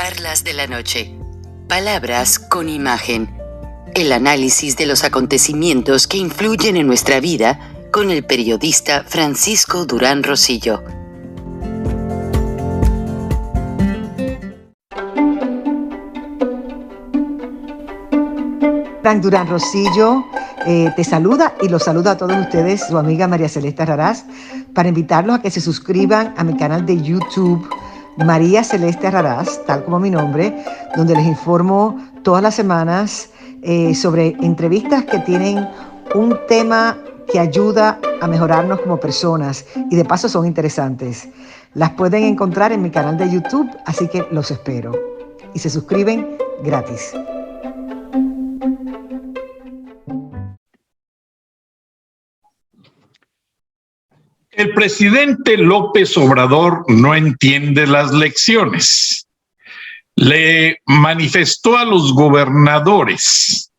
Charlas de la noche. Palabras con imagen. El análisis de los acontecimientos que influyen en nuestra vida con el periodista Francisco Durán Rosillo. Frank Durán Rosillo te saluda y los saluda a todos ustedes, su amiga María Celeste Raraz, para invitarlos a que se suscriban a mi canal de YouTube, María Celeste Raraz, tal como mi nombre, donde les informo todas las semanas sobre entrevistas que tienen un tema que ayuda a mejorarnos como personas y de paso son interesantes. Las pueden encontrar en mi canal de YouTube, así que los espero. Y se suscriben gratis. El presidente López Obrador no entiende las lecciones. Le manifestó a los gobernadores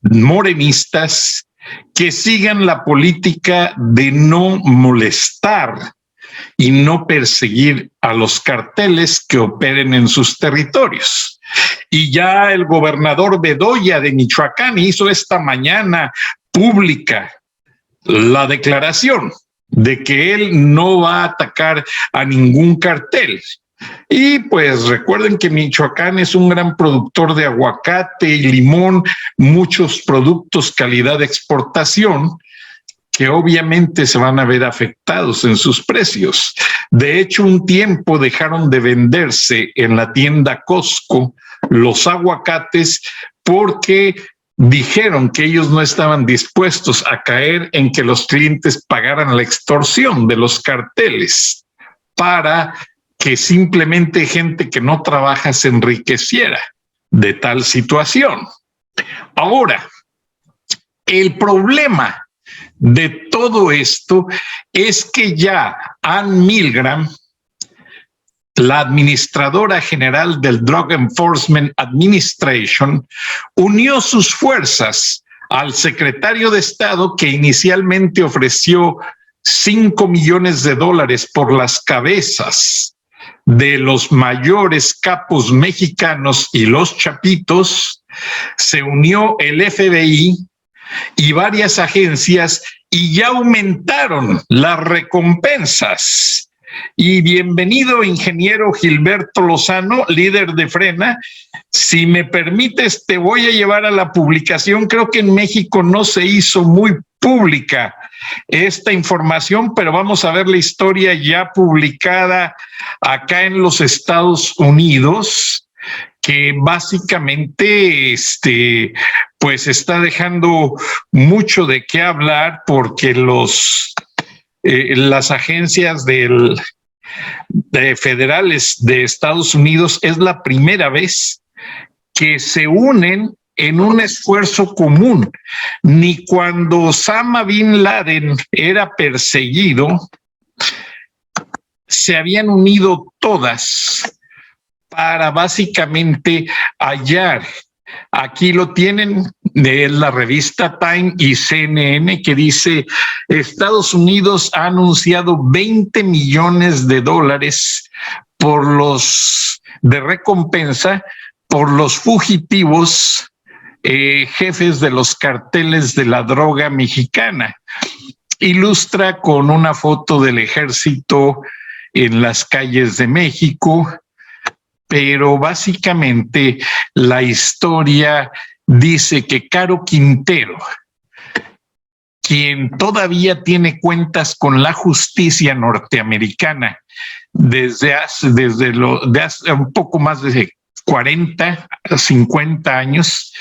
morenistas que sigan la política de no molestar y no perseguir a los carteles que operen en sus territorios. Y ya el gobernador Bedoya de Michoacán hizo esta mañana pública la declaración de que él no va a atacar a ningún cartel. Y pues recuerden que Michoacán es un gran productor de aguacate y limón, muchos productos calidad de exportación que obviamente se van a ver afectados en sus precios. De hecho, un tiempo dejaron de venderse en la tienda Costco los aguacates porque dijeron que ellos no estaban dispuestos a caer en que los clientes pagaran la extorsión de los carteles para que simplemente gente que no trabaja se enriqueciera de tal situación. Ahora, el problema de todo esto es que ya Ann Milgram, la administradora general del Drug Enforcement Administration, unió sus fuerzas al secretario de Estado que inicialmente ofreció $5 millones por las cabezas de los mayores capos mexicanos y los chapitos. Se unió el FBI y varias agencias y ya aumentaron las recompensas. Y bienvenido, ingeniero Gilberto Lozano, líder de Frena. Si me permites, te voy a llevar a la publicación. Creo que en México no se hizo muy pública esta información, pero vamos a ver la historia ya publicada acá en los Estados Unidos, que básicamente pues está dejando mucho de qué hablar porque las agencias federales de Estados Unidos es la primera vez que se unen en un esfuerzo común. Ni cuando Osama Bin Laden era perseguido, se habían unido todas para básicamente hallar. Aquí lo tienen de la revista Time y CNN, que dice: Estados Unidos ha anunciado $20 millones de recompensa por los fugitivos jefes de los carteles de la droga mexicana. Ilustra con una foto del ejército en las calles de México, pero básicamente la historia dice que Caro Quintero, quien todavía tiene cuentas con la justicia norteamericana desde hace un poco más de 40 a 50 años,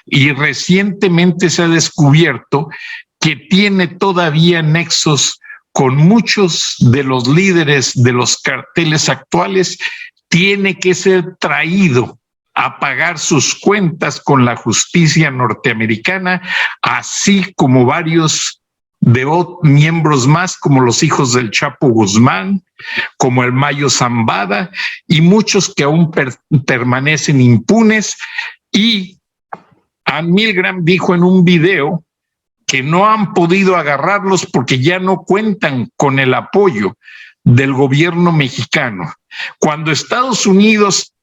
y recientemente se ha descubierto que tiene todavía nexos con muchos de los líderes de los carteles actuales, tiene que ser traído a pagar sus cuentas con la justicia norteamericana, así como varios de miembros más, como los hijos del Chapo Guzmán, como el Mayo Zambada, y muchos que aún permanecen impunes. Y Ann Milgram dijo en un video que no han podido agarrarlos porque ya no cuentan con el apoyo del gobierno mexicano. Cuando Estados Unidos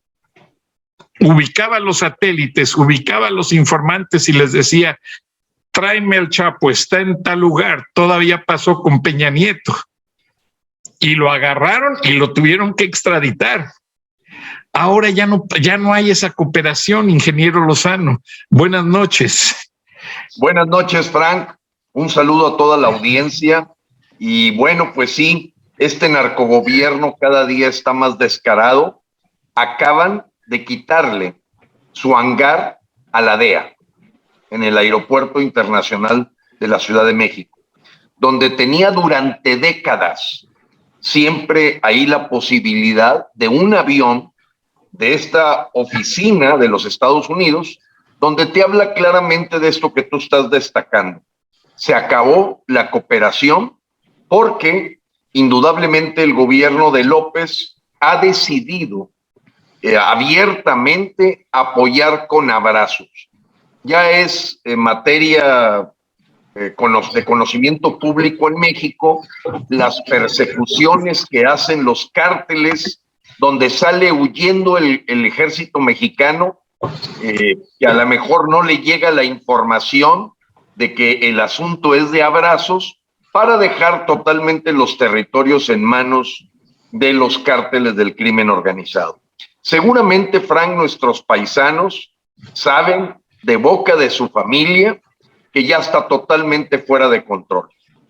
ubicaba los satélites, ubicaba los informantes y les decía, tráeme al Chapo, está en tal lugar. Todavía pasó con Peña Nieto. Y lo agarraron y lo tuvieron que extraditar. Ahora ya no hay esa cooperación, ingeniero Lozano. Buenas noches. Buenas noches, Frank. Un saludo a toda la audiencia. Y bueno, pues sí, este narcogobierno cada día está más descarado. Acaban de quitarle su hangar a la DEA en el Aeropuerto Internacional de la Ciudad de México, donde tenía durante décadas siempre ahí la posibilidad de un avión de esta oficina de los Estados Unidos, donde te habla claramente de esto que tú estás destacando. Se acabó la cooperación porque indudablemente el gobierno de López ha decidido abiertamente apoyar con abrazos. Ya es materia de conocimiento público en México las persecuciones que hacen los cárteles, donde sale huyendo el ejército mexicano, que a lo mejor no le llega la información de que el asunto es de abrazos, para dejar totalmente los territorios en manos de los cárteles del crimen organizado. Seguramente, Frank, nuestros paisanos saben de boca de su familia que ya está totalmente fuera de control.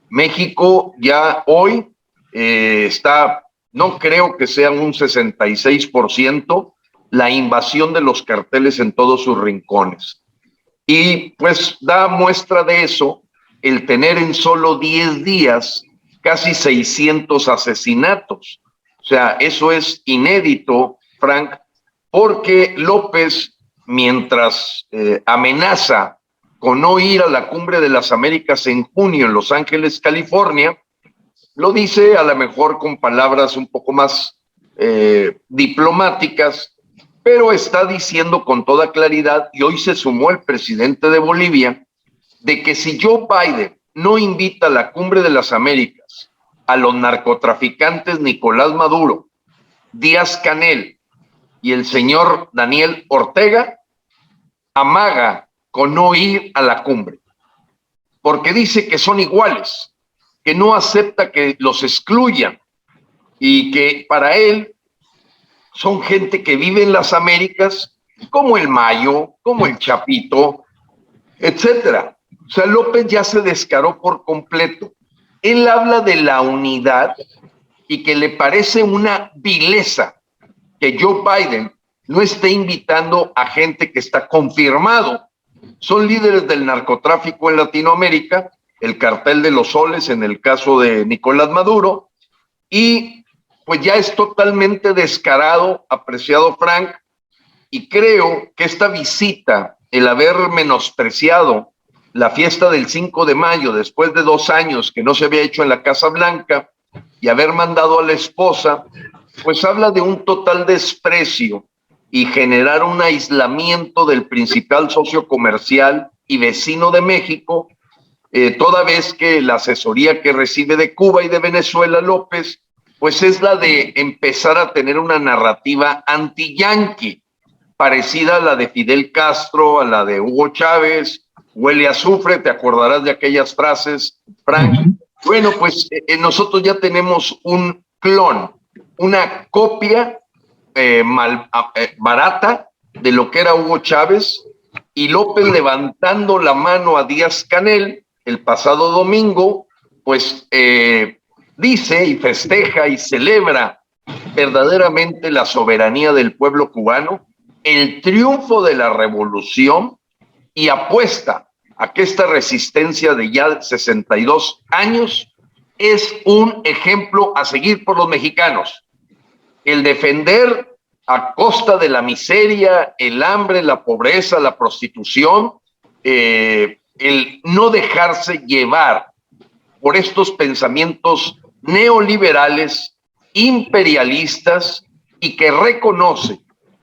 México ya hoy está, no creo que sea un 66%, la invasión de los carteles en todos sus rincones. Y pues da muestra de eso el tener en solo 10 días casi 600 asesinatos. O sea, eso es inédito, Frank, porque López, mientras amenaza con no ir a la Cumbre de las Américas en junio en Los Ángeles, California, lo dice a lo mejor con palabras un poco más diplomáticas, pero está diciendo con toda claridad, y hoy se sumó el presidente de Bolivia, de que si Joe Biden no invita a la Cumbre de las Américas a los narcotraficantes Nicolás Maduro, Díaz-Canel y el señor Daniel Ortega, amaga con no ir a la cumbre, porque dice que son iguales, que no acepta que los excluyan y que para él son gente que vive en las Américas, como el Mayo, como el Chapito, etcétera. O sea, López ya se descaró por completo. Él habla de la unidad y que le parece una vileza que Joe Biden no esté invitando a gente que está confirmado. Son líderes del narcotráfico en Latinoamérica, el cartel de los soles en el caso de Nicolás Maduro, y pues ya es totalmente descarado, apreciado Frank, y creo que esta visita, el haber menospreciado la fiesta del 5 de mayo, después de 2 años que no se había hecho en la Casa Blanca, y haber mandado a la esposa, pues habla de un total desprecio y generar un aislamiento del principal socio comercial y vecino de México, toda vez que la asesoría que recibe de Cuba y de Venezuela López, pues es la de empezar a tener una narrativa anti-yanqui, parecida a la de Fidel Castro, a la de Hugo Chávez. Huele a azufre, te acordarás de aquellas frases, Frank. Bueno, pues nosotros ya tenemos un clon, una copia barata de lo que era Hugo Chávez, y López levantando la mano a Díaz-Canel el pasado domingo, pues dice y festeja y celebra verdaderamente la soberanía del pueblo cubano, el triunfo de la revolución, y apuesta a que esta resistencia de ya 62 años es un ejemplo a seguir por los mexicanos. El defender a costa de la miseria, el hambre, la pobreza, la prostitución, el no dejarse llevar por estos pensamientos neoliberales, imperialistas, y que reconoce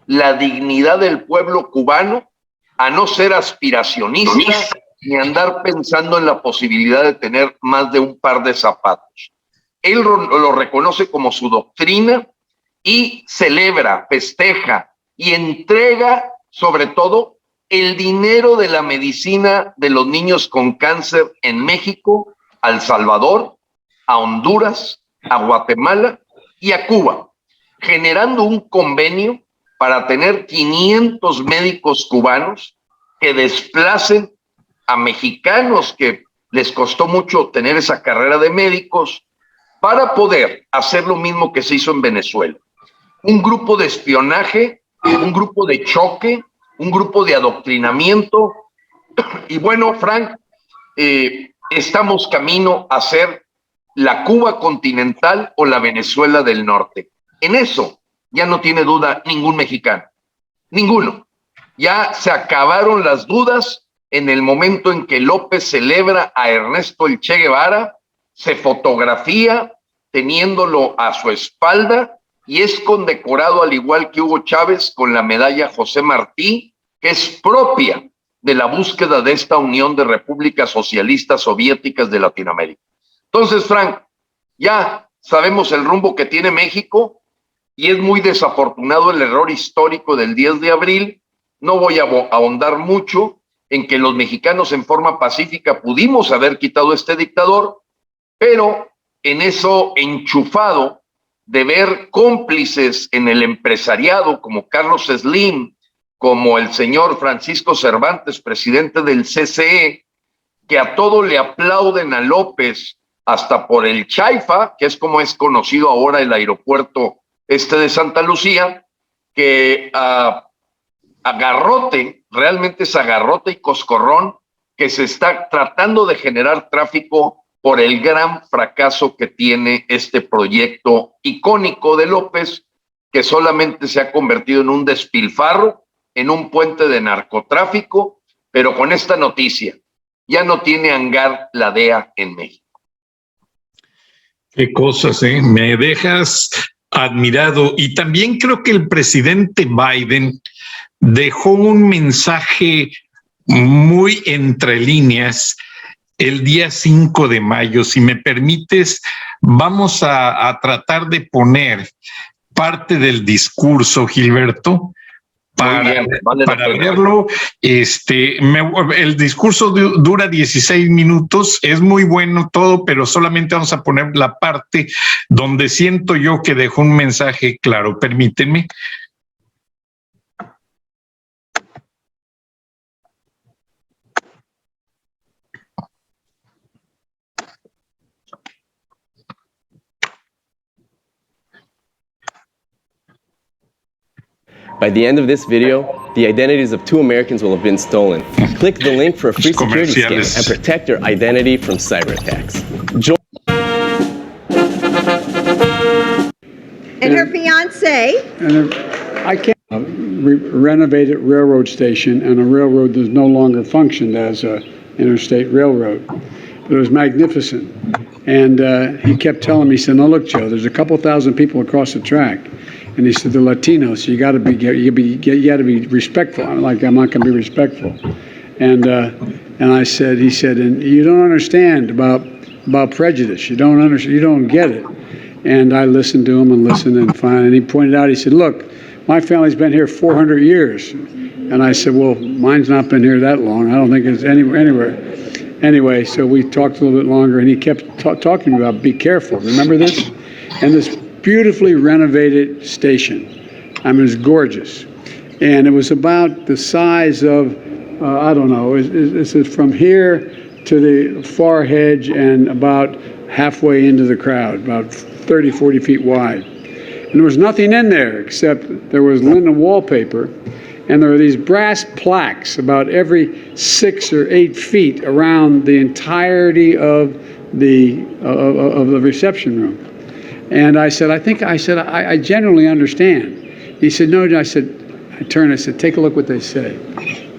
la dignidad del pueblo cubano, a no ser aspiracionista ni andar pensando en la posibilidad de tener más de un par de zapatos. Él lo reconoce como su doctrina y celebra, festeja y entrega, sobre todo, el dinero de la medicina de los niños con cáncer en México, a El Salvador, a Honduras, a Guatemala y a Cuba, generando un convenio para tener 500 médicos cubanos que desplacen a mexicanos que les costó mucho tener esa carrera de médicos para poder hacer lo mismo que se hizo en Venezuela. Un grupo de espionaje, un grupo de choque, un grupo de adoctrinamiento. Y bueno, Frank, estamos camino a ser la Cuba continental o la Venezuela del norte. En eso ya no tiene duda ningún mexicano, ninguno. Ya se acabaron las dudas en el momento en que López celebra a Ernesto el Che Guevara, se fotografía teniéndolo a su espalda y es condecorado al igual que Hugo Chávez con la medalla José Martí, que es propia de la búsqueda de esta unión de repúblicas socialistas soviéticas de Latinoamérica. Entonces, Frank, ya sabemos el rumbo que tiene México y es muy desafortunado el error histórico del 10 de abril. No voy a ahondar mucho en que los mexicanos en forma pacífica pudimos haber quitado a este dictador, pero en eso enchufado de ver cómplices en el empresariado como Carlos Slim, como el señor Francisco Cervantes, presidente del CCE, que a todo le aplauden a López, hasta por el Chaifa, que es como es conocido ahora el aeropuerto de Santa Lucía, que agarrote, realmente es agarrote y coscorrón, que se está tratando de generar tráfico por el gran fracaso que tiene este proyecto icónico de López, que solamente se ha convertido en un despilfarro, en un puente de narcotráfico, pero con esta noticia, ya no tiene hangar la DEA en México. Qué cosas, ¿eh? Me dejas admirado. Y también creo que el presidente Biden dejó un mensaje muy entre líneas el día 5 de mayo. Si me permites, vamos a tratar de poner parte del discurso, Gilberto, para verlo. El discurso dura 16 minutos, es muy bueno todo, pero solamente vamos a poner la parte donde siento yo que dejó un mensaje claro. Permítanme. By the end of this video, the identities of 2 Americans will have been stolen. Click the link for a free security scan and protect your identity from cyber attacks. And her fiance. And I can't renovated railroad station, and a railroad that no longer functioned as an interstate railroad. But it was magnificent. And he kept telling me, he said, "No, look, Joe, there's a couple thousand people across the track." And he said, "They're Latinos, so you got to be respectful." I'm like, "I'm not going to be respectful." And I said, he said, "And you don't understand about prejudice. You don't get it." And I listened to him and listened, and finally, and he pointed out, he said, "Look, my family's been here 400 years." And I said, "Well, mine's not been here that long. I don't think it's anywhere." Anyway, so we talked a little bit longer, and he kept talking about, be careful. Remember this? And this beautifully renovated station. I mean, it's gorgeous. And it was about the size of, I don't know, this is from here to the far hedge and about halfway into the crowd, about 30, 40 feet wide. And there was nothing in there except there was linen wallpaper, and there were these brass plaques about every 6 or 8 feet around the entirety of the reception room. And I said, I generally understand. He said, "No," I said, I turned, I said, "Take a look what they say."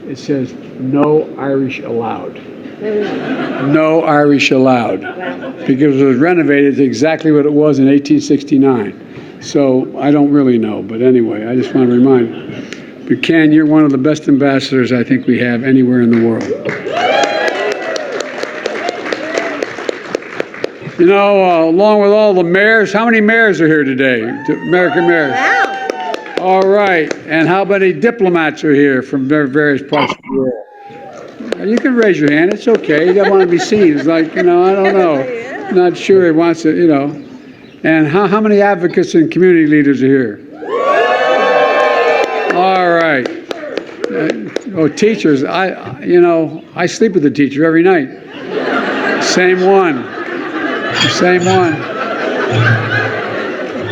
It says, "No Irish allowed." No Irish allowed. Because it was renovated to exactly what it was in 1869. So I don't really know, but anyway, I just want to remind you. But Ken, you're one of the best ambassadors I think we have anywhere in the world. You know, along with all the mayors, how many mayors are here today? American mayors? Wow. All right. And how many diplomats are here from various parts of the world? You can raise your hand. It's okay. You don't want to be seen. It's like, I don't know. Not sure he wants to, And how many advocates and community leaders are here? All right. Teachers. I sleep with the teacher every night. Same one.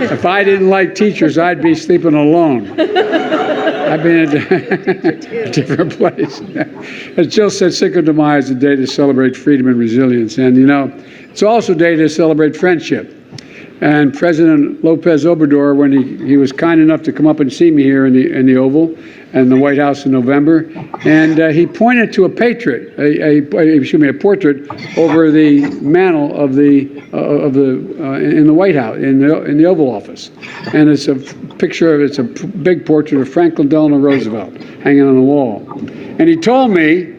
If I didn't like teachers, I'd be sleeping alone. I've been in a different place. As Jill said, Cinco de Mayo is a day to celebrate freedom and resilience. And, it's also a day to celebrate friendship. And President Lopez Obrador, when he was kind enough to come up and see me here in the Oval and the White House in November, and he pointed to a portrait over the mantle of in the White House in the Oval Office, and it's a big portrait of Franklin Delano Roosevelt hanging on the wall, and he told me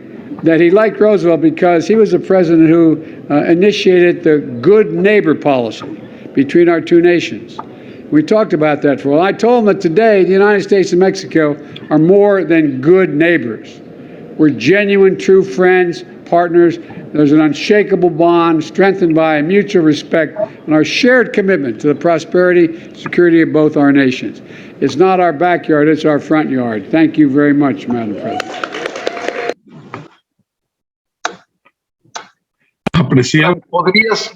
that he liked Roosevelt because he was the president who initiated the good neighbor policy between our two nations. We talked about that for a while. I told him that today the United States and Mexico are more than good neighbors. We're genuine, true friends, partners. There's an unshakable bond strengthened by mutual respect and our shared commitment to the prosperity and security of both our nations. It's not our backyard, it's our front yard. Thank you very much, Madam President.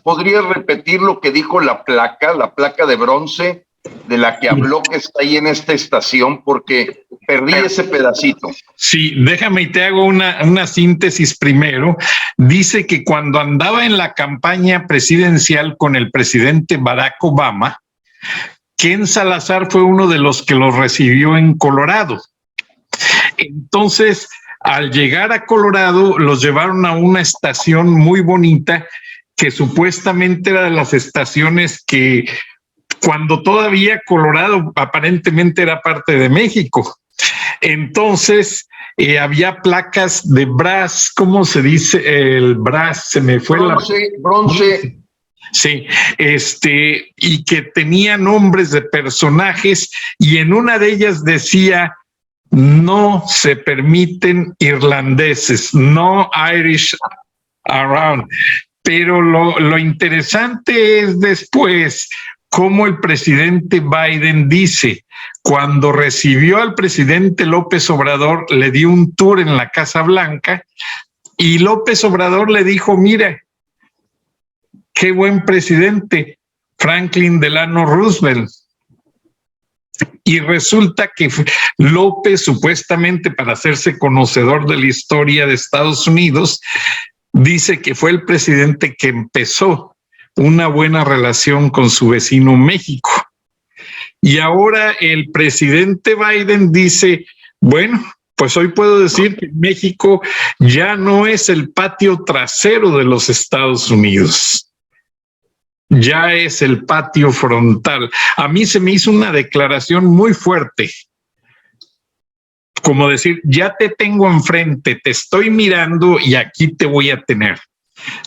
¿Podrías repetir lo que dijo la placa de bronce de la que habló que está ahí en esta estación? Porque perdí ese pedacito. Sí, déjame y te hago una síntesis primero. Dice que cuando andaba en la campaña presidencial con el presidente Barack Obama, Ken Salazar fue uno de los que los recibió en Colorado. Entonces, al llegar a Colorado, los llevaron a una estación muy bonita que supuestamente era de las estaciones que cuando todavía Colorado aparentemente era parte de México. Entonces, había placas de brass, ¿cómo se dice? El brass, se me fue bronce. Sí, y que tenía nombres de personajes y en una de ellas decía: no se permiten irlandeses, no Irish around. Pero lo interesante es después cómo el presidente Biden dice, cuando recibió al presidente López Obrador, le dio un tour en la Casa Blanca y López Obrador le dijo: mira, qué buen presidente, Franklin Delano Roosevelt. Y resulta que López, supuestamente para hacerse conocedor de la historia de Estados Unidos, dice que fue el presidente que empezó una buena relación con su vecino México. Y ahora el presidente Biden dice: bueno, pues hoy puedo decir que México ya no es el patio trasero de los Estados Unidos. Ya es el patio frontal. A mí se me hizo una declaración muy fuerte, como decir: ya te tengo enfrente, te estoy mirando y aquí te voy a tener.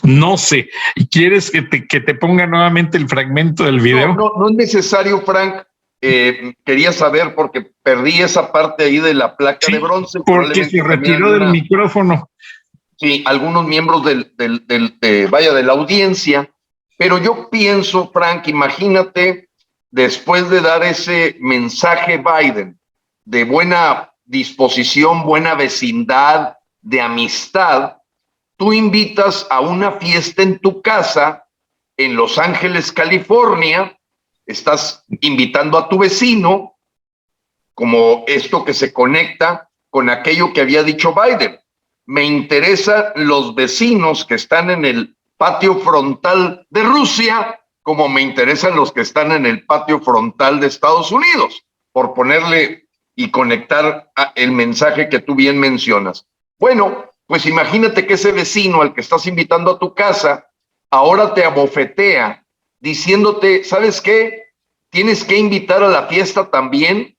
No sé, ¿quieres que te ponga nuevamente el fragmento del video? No es necesario, Frank. Quería saber porque perdí esa parte ahí de la placa de bronce. Porque se retiró del micrófono. Sí, algunos miembros de la audiencia. Pero yo pienso, Frank, imagínate, después de dar ese mensaje Biden de buena disposición, buena vecindad, de amistad, tú invitas a una fiesta en tu casa en Los Ángeles, California, estás invitando a tu vecino, como esto que se conecta con aquello que había dicho Biden. Me interesan los vecinos que están en el patio frontal de Rusia, como me interesan los que están en el patio frontal de Estados Unidos, por ponerle y conectar el mensaje que tú bien mencionas. Bueno, pues imagínate que ese vecino al que estás invitando a tu casa ahora te abofetea diciéndote: ¿sabes qué? Tienes que invitar a la fiesta también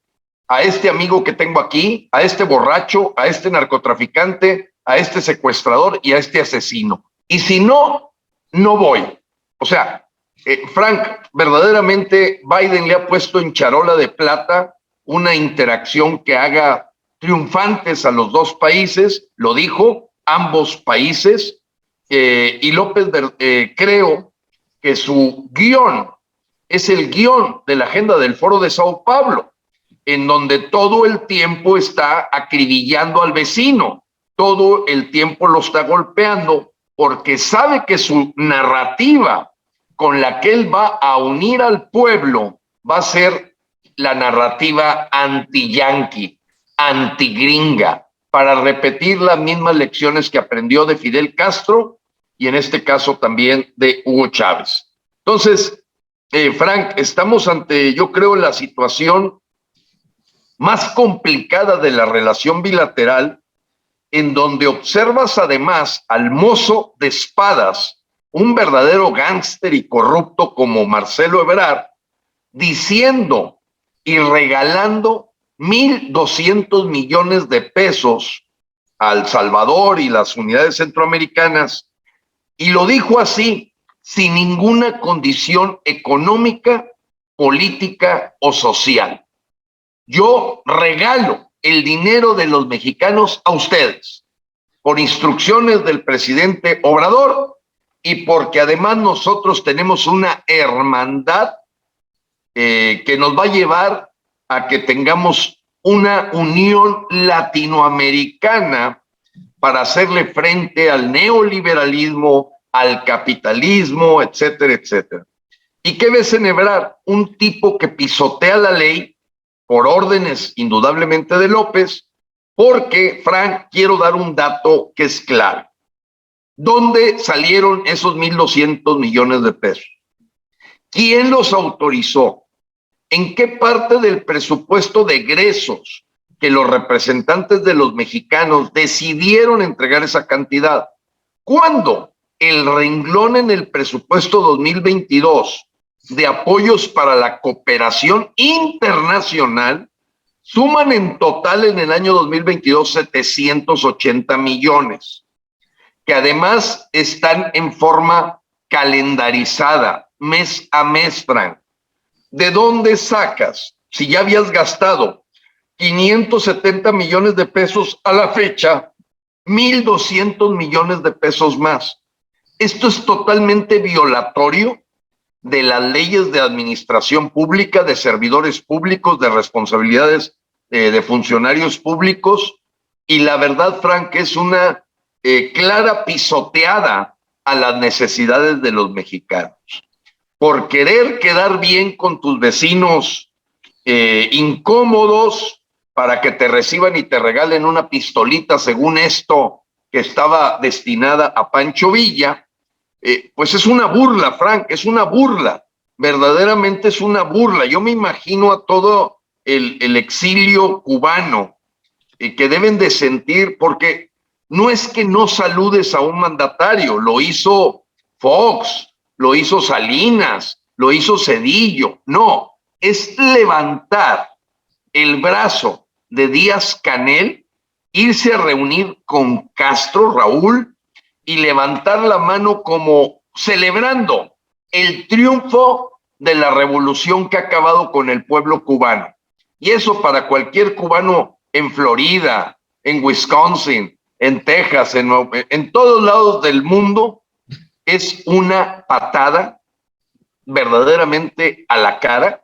a este amigo que tengo aquí, a este borracho, a este narcotraficante, a este secuestrador y a este asesino. Y si no, no voy. O sea, Frank, verdaderamente Biden le ha puesto en charola de plata una interacción que haga triunfantes a los dos países, lo dijo, ambos países, y López creo que su guión es el guión de la agenda del Foro de Sao Paulo, en donde todo el tiempo está acribillando al vecino, todo el tiempo lo está golpeando, porque sabe que su narrativa con la que él va a unir al pueblo va a ser la narrativa anti-yanqui, anti-gringa, para repetir las mismas lecciones que aprendió de Fidel Castro y en este caso también de Hugo Chávez. Entonces, Frank, estamos ante, yo creo, la situación más complicada de la relación bilateral, en donde observas además al mozo de espadas, un verdadero gángster y corrupto como Marcelo Ebrard, diciendo y regalando 1.200 millones de pesos a El Salvador y las unidades centroamericanas, y lo dijo así, sin ninguna condición económica, política o social. Yo regalo el dinero de los mexicanos a ustedes, por instrucciones del presidente Obrador y porque además nosotros tenemos una hermandad que nos va a llevar a que tengamos una unión latinoamericana para hacerle frente al neoliberalismo, al capitalismo, etcétera, etcétera. ¿Y qué ves en Ebrard? Un tipo que pisotea la ley por órdenes indudablemente de López, porque, Frank, quiero dar un dato que es claro. ¿Dónde salieron esos 1.200 millones de pesos? ¿Quién los autorizó? ¿En qué parte del presupuesto de egresos que los representantes de los mexicanos decidieron entregar esa cantidad? ¿Cuándo? El renglón en el presupuesto 2022 de apoyos para la cooperación internacional suman en total en el año 2022 780 millones, que además están en forma calendarizada, mes a mes, Frank. ¿De dónde sacas? Si ya habías gastado 570 millones de pesos a la fecha, 1.200 millones de pesos más. Esto es totalmente violatorio de las leyes de administración pública, de servidores públicos, de responsabilidades de funcionarios públicos, y la verdad, Frank, es una clara pisoteada a las necesidades de los mexicanos. Por querer quedar bien con tus vecinos incómodos para que te reciban y te regalen una pistolita, según esto, que estaba destinada a Pancho Villa, pues es una burla, Frank, es una burla, verdaderamente es una burla. Yo me imagino a todo el exilio cubano que deben de sentir, porque no es que no saludes a un mandatario, lo hizo Fox, lo hizo Salinas, lo hizo Zedillo, no, es levantar el brazo de Díaz-Canel, irse a reunir con Castro, Raúl, y levantar la mano como celebrando el triunfo de la revolución que ha acabado con el pueblo cubano. Y eso para cualquier cubano en Florida, en Wisconsin, en Texas, en todos lados del mundo, es una patada verdaderamente a la cara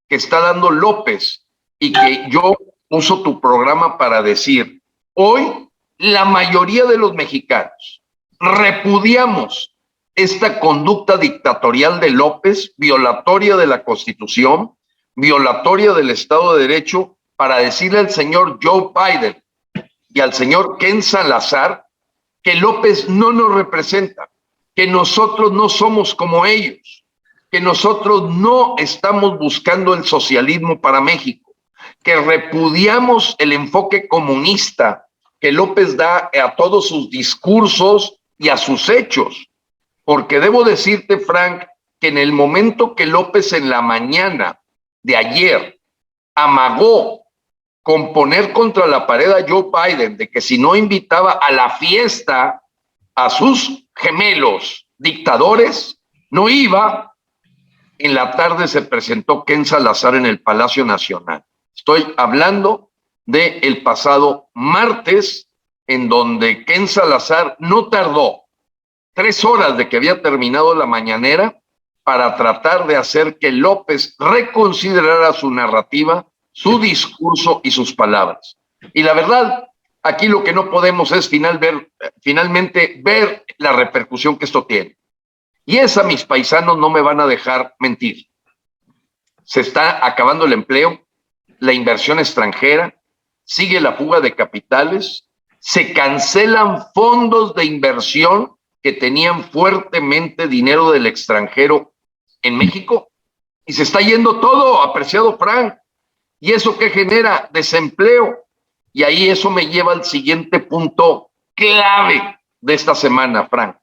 que está dando López, y que yo uso tu programa para decir, hoy la mayoría de los mexicanos repudiamos esta conducta dictatorial de López, violatoria de la Constitución, violatoria del Estado de Derecho, para decirle al señor Joe Biden y al señor Ken Salazar que López no nos representa, que nosotros no somos como ellos, que nosotros no estamos buscando el socialismo para México, que repudiamos el enfoque comunista que López da a todos sus discursos y a sus hechos. Porque debo decirte, Frank, que en el momento que López en la mañana de ayer amagó con poner contra la pared a Joe Biden de que si no invitaba a la fiesta a sus gemelos dictadores, no iba, en la tarde se presentó Ken Salazar en el Palacio Nacional. Estoy hablando del pasado martes, en donde Ken Salazar no tardó 3 horas de que había terminado la mañanera para tratar de hacer que López reconsiderara su narrativa, su discurso y sus palabras. Y la verdad, aquí lo que no podemos es finalmente ver la repercusión que esto tiene. Y esa, mis paisanos, no me van a dejar mentir. Se está acabando el empleo, la inversión extranjera, sigue la fuga de capitales, se cancelan fondos de inversión que tenían fuertemente dinero del extranjero en México y se está yendo todo, apreciado Frank. ¿Y eso qué genera? Desempleo. Y ahí eso me lleva al siguiente punto clave de esta semana, Frank.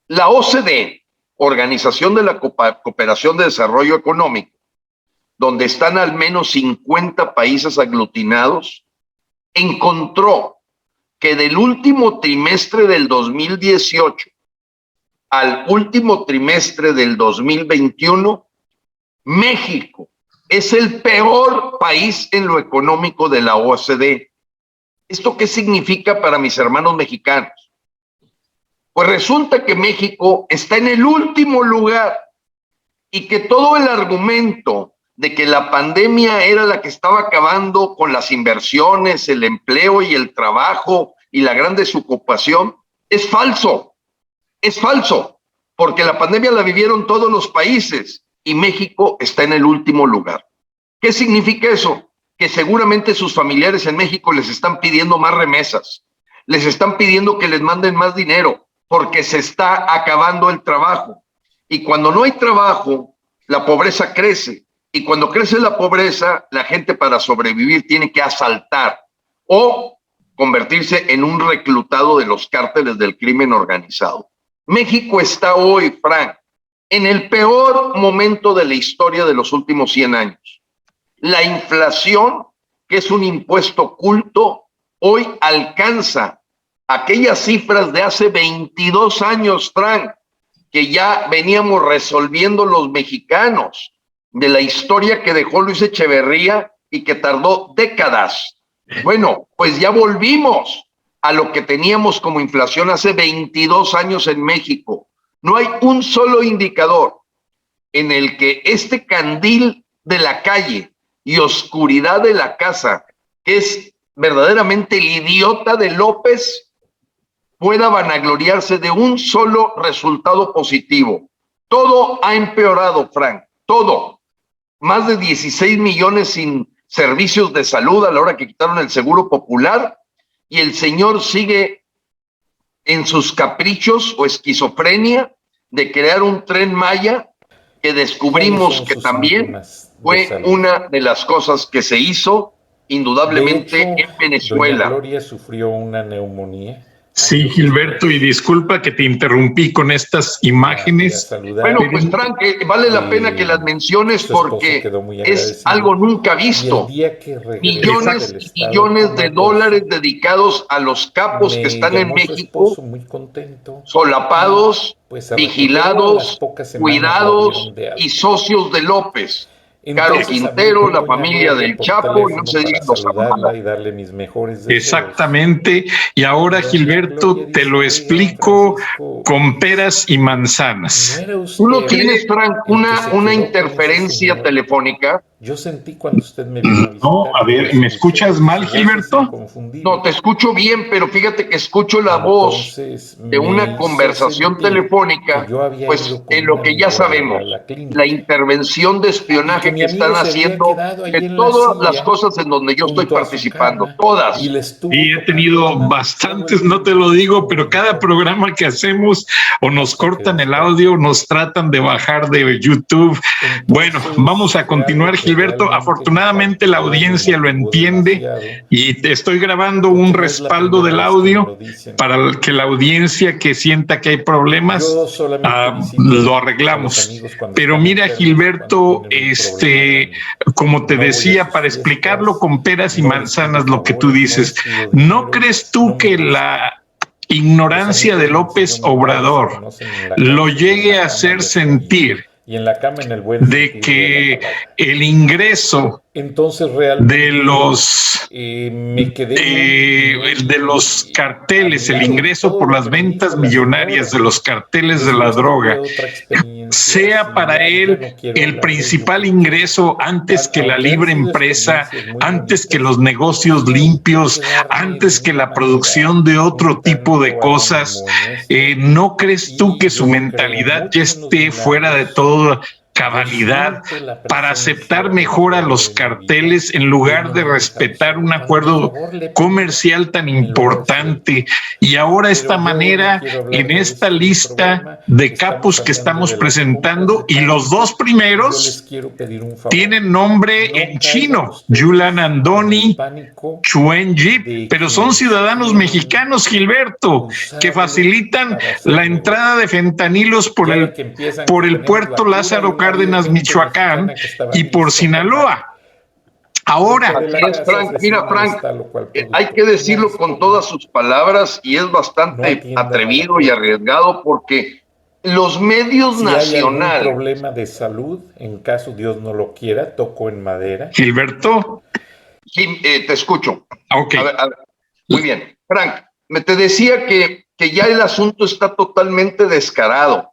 La OCDE, Organización de la Cooperación de Desarrollo Económico, donde están al menos 50 países aglutinados, encontró que del último trimestre del 2018 al último trimestre del 2021, México es el peor país en lo económico de la OCDE. ¿Esto qué significa para mis hermanos mexicanos? Pues resulta que México está en el último lugar y que todo el argumento de que la pandemia era la que estaba acabando con las inversiones, el empleo y el trabajo y la gran desocupación es falso. Es falso, porque la pandemia la vivieron todos los países y México está en el último lugar. ¿Qué significa eso? Que seguramente sus familiares en México les están pidiendo más remesas, les están pidiendo que les manden más dinero, porque se está acabando el trabajo. Y cuando no hay trabajo, la pobreza crece. Y cuando crece la pobreza, la gente para sobrevivir tiene que asaltar o convertirse en un reclutado de los cárteles del crimen organizado. México está hoy, Frank, en el peor momento de la historia de los últimos 100 años. La inflación, que es un impuesto oculto, hoy alcanza aquellas cifras de hace 22 años, Frank, que ya veníamos resolviendo los mexicanos, de la historia que dejó Luis Echeverría y que tardó décadas. Bueno, pues ya volvimos a lo que teníamos como inflación hace 22 años en México. No hay un solo indicador en el que este candil de la calle y oscuridad de la casa, que es verdaderamente el idiota de López, pueda vanagloriarse de un solo resultado positivo. Todo ha empeorado, Frank, todo. Más de 16 millones sin servicios de salud a la hora que quitaron el Seguro Popular, y el señor sigue en sus caprichos o esquizofrenia de crear un Tren Maya, que descubrimos que también fue una de las cosas que se hizo indudablemente en Venezuela. Doña Gloria sufrió una neumonía. Sí, Gilberto, y disculpa que te interrumpí con estas imágenes. Bueno, pues Frank, vale la pena que las menciones porque es algo nunca visto. Millones y millones de dólares dedicados a los capos que están en México, solapados, vigilados, cuidados y socios de López. Caro Quintero, la familia del Chapo, no se diga los Amados. Exactamente, y ahora, Gilberto, te lo explico con peras y manzanas. ¿Tú no tienes, Frank, una interferencia telefónica? Yo sentí cuando usted me vino a visitar. No, a ver, ¿me escuchas mal, Gilberto? No, te escucho bien, pero fíjate que escucho la voz de una conversación telefónica, pues en lo que ya sabemos, la intervención de espionaje que están haciendo de todas las cosas en donde yo estoy participando, todas. Y he tenido bastantes, no te lo digo, pero cada programa que hacemos o nos cortan el audio, nos tratan de bajar de YouTube. Bueno, vamos a continuar, Gilberto. Afortunadamente la audiencia lo entiende y te estoy grabando un respaldo del audio para que la audiencia que sienta que hay problemas lo arreglamos. Pero mira, Gilberto, como te decía, para explicarlo con peras y manzanas lo que tú dices, ¿no crees tú que la ignorancia de López Obrador lo llegue a hacer sentir Y en la cama, en el buen de sentido que de la palabra. el ingreso Entonces realmente de los me quedé de los carteles, el admirado de ingreso todo por lo las que me ventas dijo la millonarias de señora. los carteles de Decía, la usted tuve droga, otra experiencia sea para similar, ya él no quiero el hablar de ello principal porque, ingreso antes que la aunque han libre sido empresa, experiencias muy antes que bonitas, los negocios tengo limpios, que darme antes de que una la producción manera de otro un tipo de tanto cosas. anónimo en esto, ¿No crees tú que y su yo creo mentalidad ya mucho en los esté fuera de milagros. toda Yo cabalidad siento la para aceptar presencia del mejor a los Creador en mi vida carteles en y Él lugar no de me deja respetar un absolutamente. Por acuerdo favor, le he pedido, comercial tan me lo ha resuelto. importante? Y ahora Pero esta yo no manera, quiero hablar en de esta esto, mi lista problema. de Estamos capos que hablando estamos de las compras de presentando, y los dos pánico y yo les primeros quiero pedir un favor. tienen nombre No en caigan chino, Yulan ustedes en el Andoni, pánico Chuen Yip, de pero son quienes ciudadanos quieren mexicanos, Gilberto, que usarlo facilitan para hacer la negocio. entrada de fentanilos Ya ve que empiezan que por el tenemos puerto la cura y Lázaro una había Cárdenas, gente Michoacán, mexicana que estaba y por lista para Sinaloa. dentro Ahora, de la Así es, casa Frank. Mira, ofreciéndoles Frank, tal o cual hay producto. que Y decirlo con todas Aristóbulo, sus palabras y es no bastante atiendan a la atrevido y puerta. arriesgado porque los medios Si hay algún nacionales, problema de salud, en caso Dios no lo quiera, toco en madera. Gilberto, sí, te escucho. ok. A ver, muy bien. Frank, te decía que ya el asunto está totalmente descarado.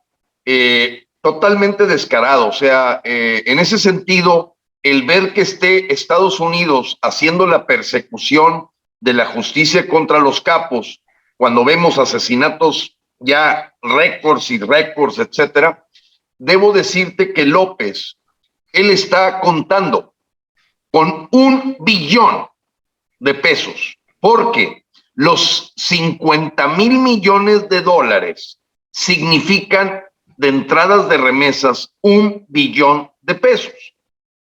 Totalmente descarado. O sea, en ese sentido, el ver que esté Estados Unidos haciendo la persecución de la justicia contra los capos, cuando vemos asesinatos ya récords y récords, etcétera, debo decirte que López, él está contando con 1 billón de pesos, porque los 50,000 millones de dólares significan de entradas de remesas 1 billón de pesos.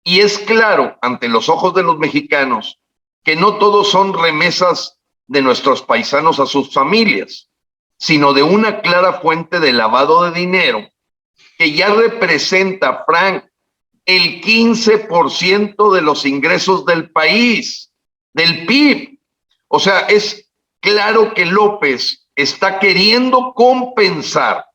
Y es claro, ante los ojos de los mexicanos, que no todos son remesas de nuestros paisanos a sus familias, sino de una clara fuente de lavado de dinero que ya representa, Frank, el 15% de los ingresos del país, del PIB. O sea, es claro que López está queriendo compensar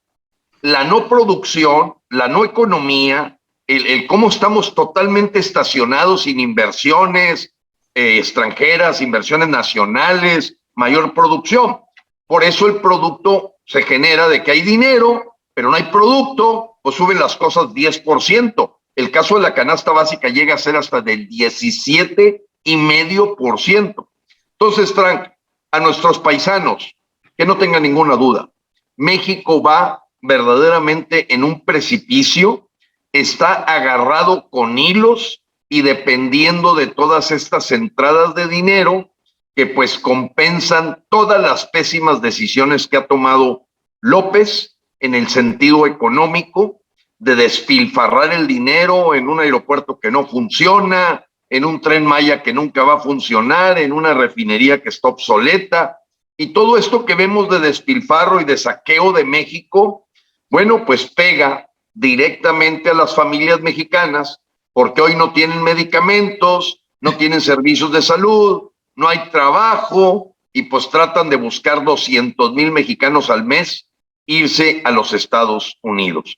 la no producción, la no economía, el cómo estamos totalmente estacionados sin inversiones extranjeras, inversiones nacionales, mayor producción. Por eso el producto se genera de que hay dinero, pero no hay producto, pues suben las cosas 10%. El caso de la canasta básica llega a ser hasta del 17,5%. Entonces, Frank, a nuestros paisanos, que no tengan ninguna duda, México va verdaderamente en un precipicio, está agarrado con hilos y dependiendo de todas estas entradas de dinero que pues compensan todas las pésimas decisiones que ha tomado López en el sentido económico, de despilfarrar el dinero en un aeropuerto que no funciona, en un Tren Maya que nunca va a funcionar, en una refinería que está obsoleta, y todo esto que vemos de despilfarro y de saqueo de México, bueno, pues pega directamente a las familias mexicanas, porque hoy no tienen medicamentos, no tienen servicios de salud, no hay trabajo, y pues tratan de buscar 200,000 mexicanos al mes irse a los Estados Unidos.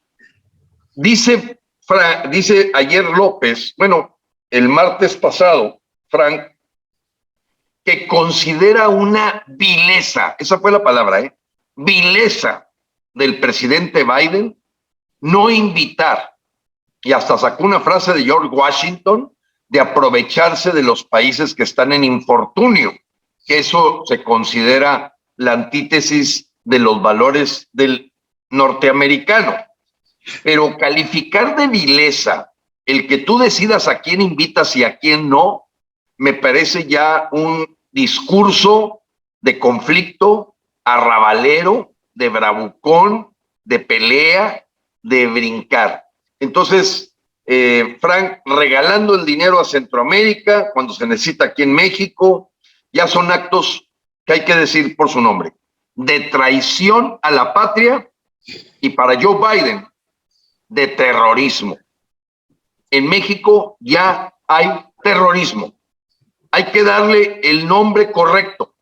Dice ayer López, bueno, el martes pasado, Frank, que considera una vileza, esa fue la palabra, vileza del presidente Biden no invitar, y hasta sacó una frase de George Washington, de aprovecharse de los países que están en infortunio, que eso se considera la antítesis de los valores del norteamericano. Pero calificar de vileza el que tú decidas a quién invitas y a quién no, me parece ya un discurso de conflicto arrabalero, de bravucón, de pelea, de brincar. Entonces, Frank, regalando el dinero a Centroamérica cuando se necesita aquí en México, ya son actos que hay que decir por su nombre, de traición a la patria y para Joe Biden, de terrorismo. En México ya hay terrorismo. Hay que darle el nombre correcto.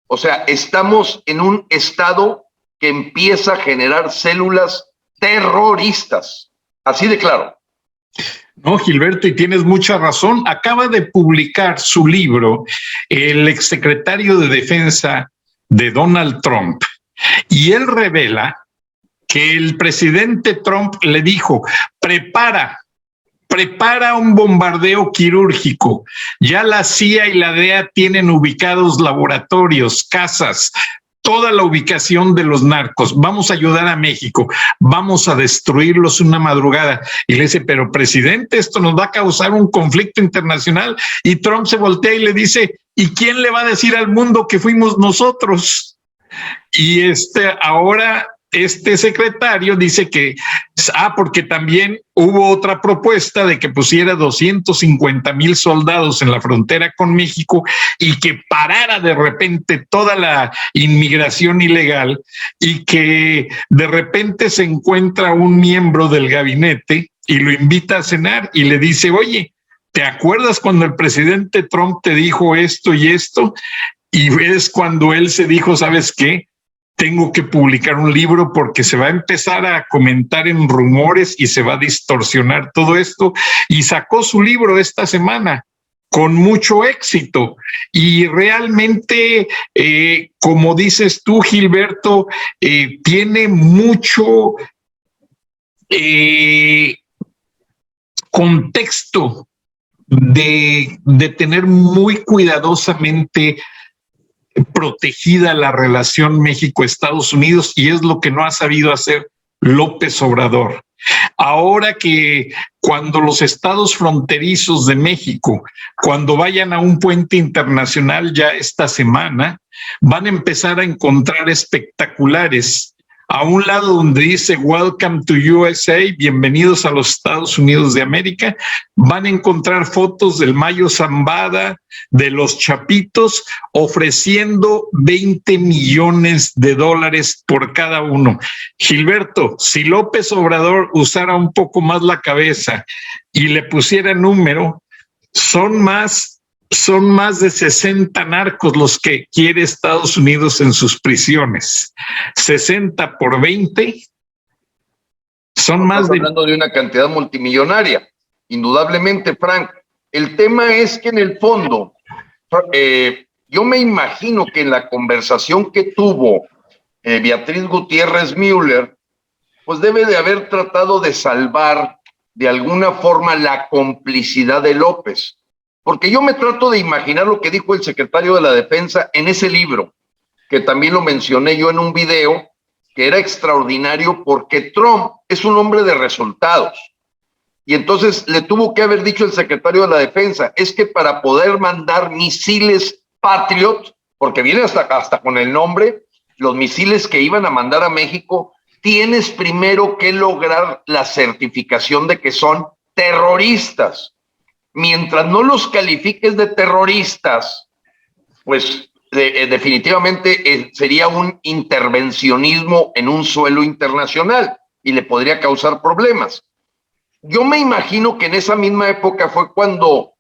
O sea, estamos en un estado que empieza a generar células terroristas. Así de claro. No, Gilberto, y tienes mucha razón. Acaba de publicar su libro el exsecretario de Defensa de Donald Trump, y él revela que el presidente Trump le dijo, prepara un bombardeo quirúrgico. Ya la CIA y la DEA tienen ubicados laboratorios, casas, toda la ubicación de los narcos. Vamos a ayudar a México, vamos a destruirlos una madrugada. Y le dice, pero presidente, esto nos va a causar un conflicto internacional. Y Trump se voltea y le dice, ¿y quién le va a decir al mundo que fuimos nosotros? Y ahora este secretario dice que, porque también hubo otra propuesta de que pusiera 250,000 soldados en la frontera con México y que parara de repente toda la inmigración ilegal, y que de repente se encuentra un miembro del gabinete y lo invita a cenar y le dice, oye, ¿te acuerdas cuando el presidente Trump te dijo esto y esto? Y ves cuando él se dijo, ¿sabes qué? Tengo que publicar un libro porque se va a empezar a comentar en rumores y se va a distorsionar todo esto. Y sacó su libro esta semana con mucho éxito. Y realmente, como dices tú, Gilberto, tiene mucho contexto de tener muy cuidadosamente protegida la relación México-Estados Unidos, y es lo que no ha sabido hacer López Obrador. Ahora que cuando los estados fronterizos de México, cuando vayan a un puente internacional ya esta semana, van a empezar a encontrar espectaculares. A un lado donde dice Welcome to USA, bienvenidos a los Estados Unidos de América, van a encontrar fotos del Mayo Zambada, de los Chapitos, ofreciendo $20 millones por cada uno. Gilberto, si López Obrador usara un poco más la cabeza y le pusiera número, son más de 60 narcos los que quiere Estados Unidos en sus prisiones. 60 por 20 son más de... Hablando de una cantidad multimillonaria, indudablemente, Frank. El tema es que en el fondo, yo me imagino que en la conversación que tuvo Beatriz Gutiérrez Müller, pues debe de haber tratado de salvar de alguna forma la complicidad de López. Porque yo me trato de imaginar lo que dijo el secretario de la Defensa en ese libro, que también lo mencioné yo en un video, que era extraordinario porque Trump es un hombre de resultados. Y entonces le tuvo que haber dicho el secretario de la Defensa, es que para poder mandar misiles Patriot, porque viene hasta con el nombre, los misiles que iban a mandar a México, tienes primero que lograr la certificación de que son terroristas. Mientras no los califiques de terroristas, pues definitivamente sería un intervencionismo en un suelo internacional y le podría causar problemas. Yo me imagino que en esa misma época fue cuando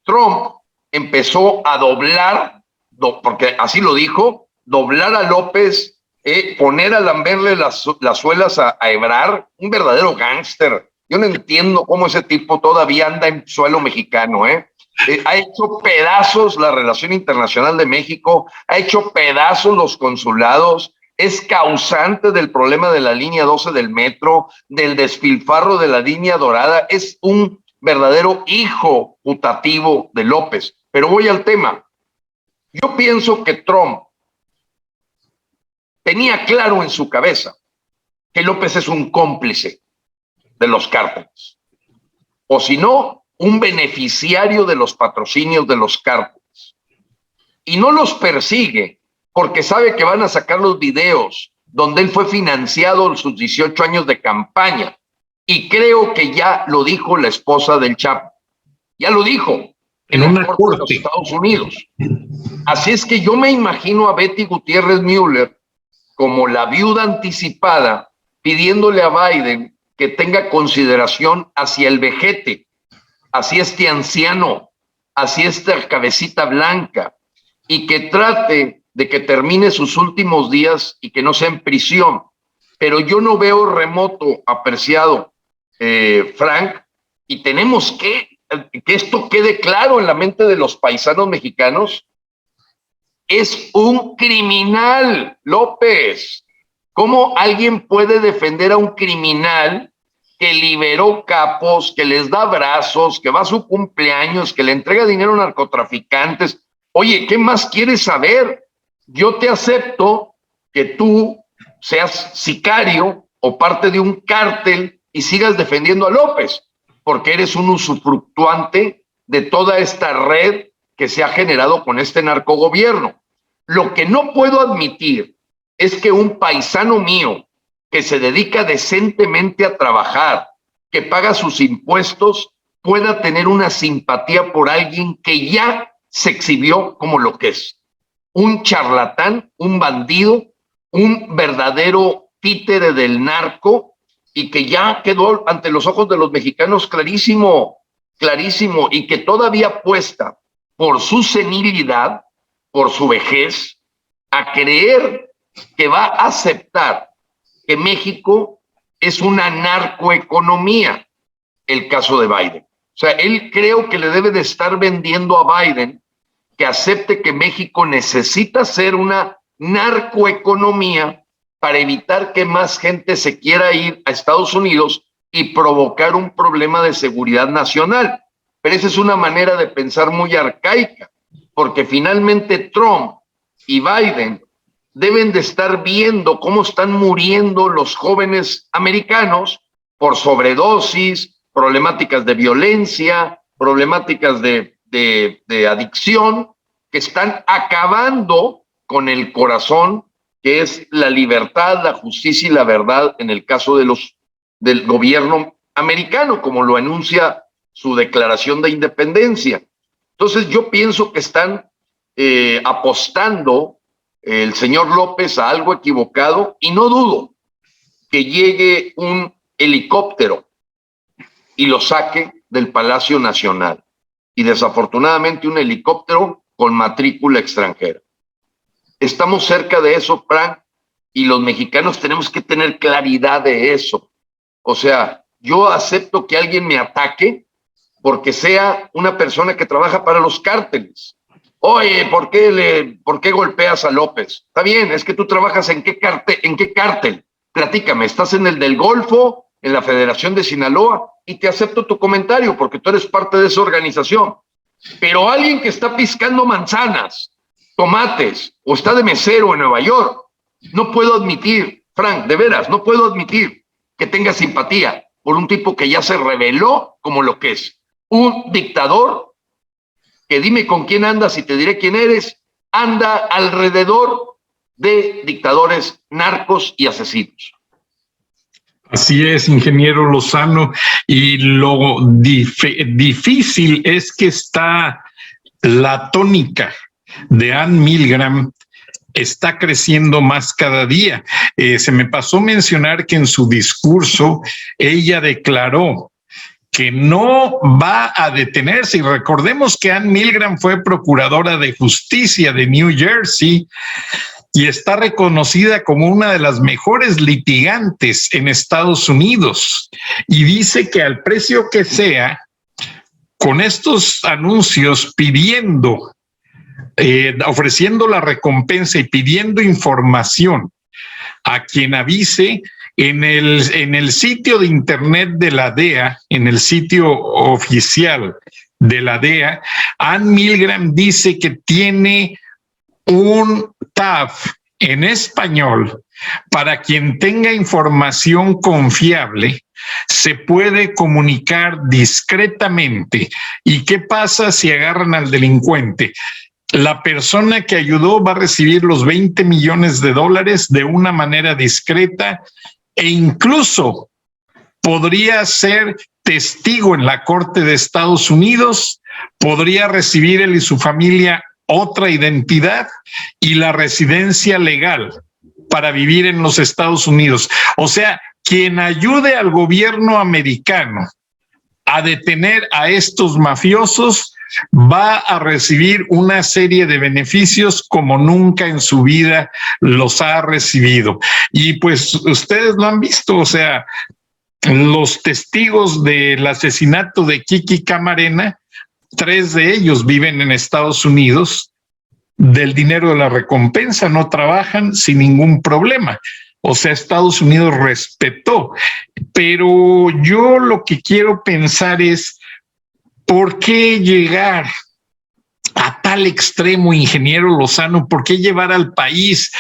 Trump empezó a doblar, porque así lo dijo, doblar a López, poner a lamberle las suelas a Ebrard, un verdadero gángster. Yo no entiendo cómo ese tipo todavía anda en suelo mexicano, ha hecho pedazos la relación internacional de México, ha hecho pedazos los consulados, es causante del problema de la línea 12 del metro, del despilfarro de la línea dorada, es un verdadero hijo putativo de López. Pero voy al tema. Yo pienso que Trump tenía claro en su cabeza que López es un cómplice de los cárteles, o si no, un beneficiario de los patrocinios de los cárteles, y no los persigue porque sabe que van a sacar los videos donde él fue financiado en sus 18 años de campaña, y creo que ya lo dijo la esposa del Chapo, ya lo dijo en una corte de los Estados Unidos. Así es que yo me imagino a Betty Gutiérrez Müller como la viuda anticipada pidiéndole a Biden que tenga consideración hacia el vejete, hacia este anciano, hacia esta cabecita blanca, y que trate de que termine sus últimos días y que no sea en prisión. Pero yo no veo remoto, apreciado, Frank, y tenemos que esto quede claro en la mente de los paisanos mexicanos. Es un criminal, López. ¿Cómo alguien puede defender a un criminal que liberó capos, que les da abrazos, que va a su cumpleaños, que le entrega dinero a narcotraficantes? Oye, ¿qué más quieres saber? Yo te acepto que tú seas sicario o parte de un cártel y sigas defendiendo a López, porque eres un usufructuante de toda esta red que se ha generado con este narcogobierno. Lo que no puedo admitir es que un paisano mío que se dedica decentemente a trabajar, que paga sus impuestos, pueda tener una simpatía por alguien que ya se exhibió como lo que es. Un charlatán, un bandido, un verdadero títere del narco, y que ya quedó ante los ojos de los mexicanos clarísimo, clarísimo, y que todavía apuesta por su senilidad, por su vejez, a creer que va a aceptar que México es una narcoeconomía, el caso de Biden. O sea, él creo que le debe de estar vendiendo a Biden que acepte que México necesita ser una narcoeconomía para evitar que más gente se quiera ir a Estados Unidos y provocar un problema de seguridad nacional. Pero esa es una manera de pensar muy arcaica, porque finalmente Trump y Biden deben de estar viendo cómo están muriendo los jóvenes americanos por sobredosis, problemáticas de violencia, problemáticas de adicción, que están acabando con el corazón, que es la libertad, la justicia y la verdad en el caso del gobierno americano, como lo anuncia su declaración de independencia. Entonces yo pienso que están apostando el señor López a algo equivocado, y no dudo que llegue un helicóptero y lo saque del Palacio Nacional, y desafortunadamente un helicóptero con matrícula extranjera. Estamos cerca de eso, Frank, y los mexicanos tenemos que tener claridad de eso. O sea, yo acepto que alguien me ataque porque sea una persona que trabaja para los cárteles. Oye, ¿por qué golpeas a López? Está bien, es que tú trabajas ¿en qué cártel? Platícame, ¿estás en el del Golfo, en la Federación de Sinaloa? Y te acepto tu comentario porque tú eres parte de esa organización. Pero alguien que está piscando manzanas, tomates, o está de mesero en Nueva York, no puedo admitir, Frank, de veras, no puedo admitir que tenga simpatía por un tipo que ya se reveló como lo que es. Un dictador que, dime con quién andas y te diré quién eres, anda alrededor de dictadores, narcos y asesinos. Así es, ingeniero Lozano, y lo difícil es que está la tónica de Ann Milgram está creciendo más cada día. Se me pasó mencionar que en su discurso ella declaró que no va a detenerse. Y recordemos que Ann Milgram fue procuradora de justicia de New Jersey y está reconocida como una de las mejores litigantes en Estados Unidos. Y dice que al precio que sea, con estos anuncios pidiendo, ofreciendo la recompensa y pidiendo información a quien avise, en el sitio de internet de la DEA, en el sitio oficial de la DEA, Ann Milgram dice que tiene un tab en español para quien tenga información confiable, se puede comunicar discretamente. ¿Y qué pasa si agarran al delincuente? La persona que ayudó va a recibir los $20 millones de una manera discreta, e incluso podría ser testigo en la Corte de Estados Unidos, podría recibir él y su familia otra identidad y la residencia legal para vivir en los Estados Unidos. O sea, quien ayude al gobierno americano a detener a estos mafiosos va a recibir una serie de beneficios como nunca en su vida los ha recibido. Y pues ustedes lo han visto, o sea, los testigos del asesinato de Kiki Camarena, 3 de ellos viven en Estados Unidos, del dinero de la recompensa, no trabajan sin ningún problema. O sea, Estados Unidos respetó. Pero yo lo que quiero pensar es, ¿por qué llegar a tal extremo, ingeniero Lozano? ¿Por qué llevar al país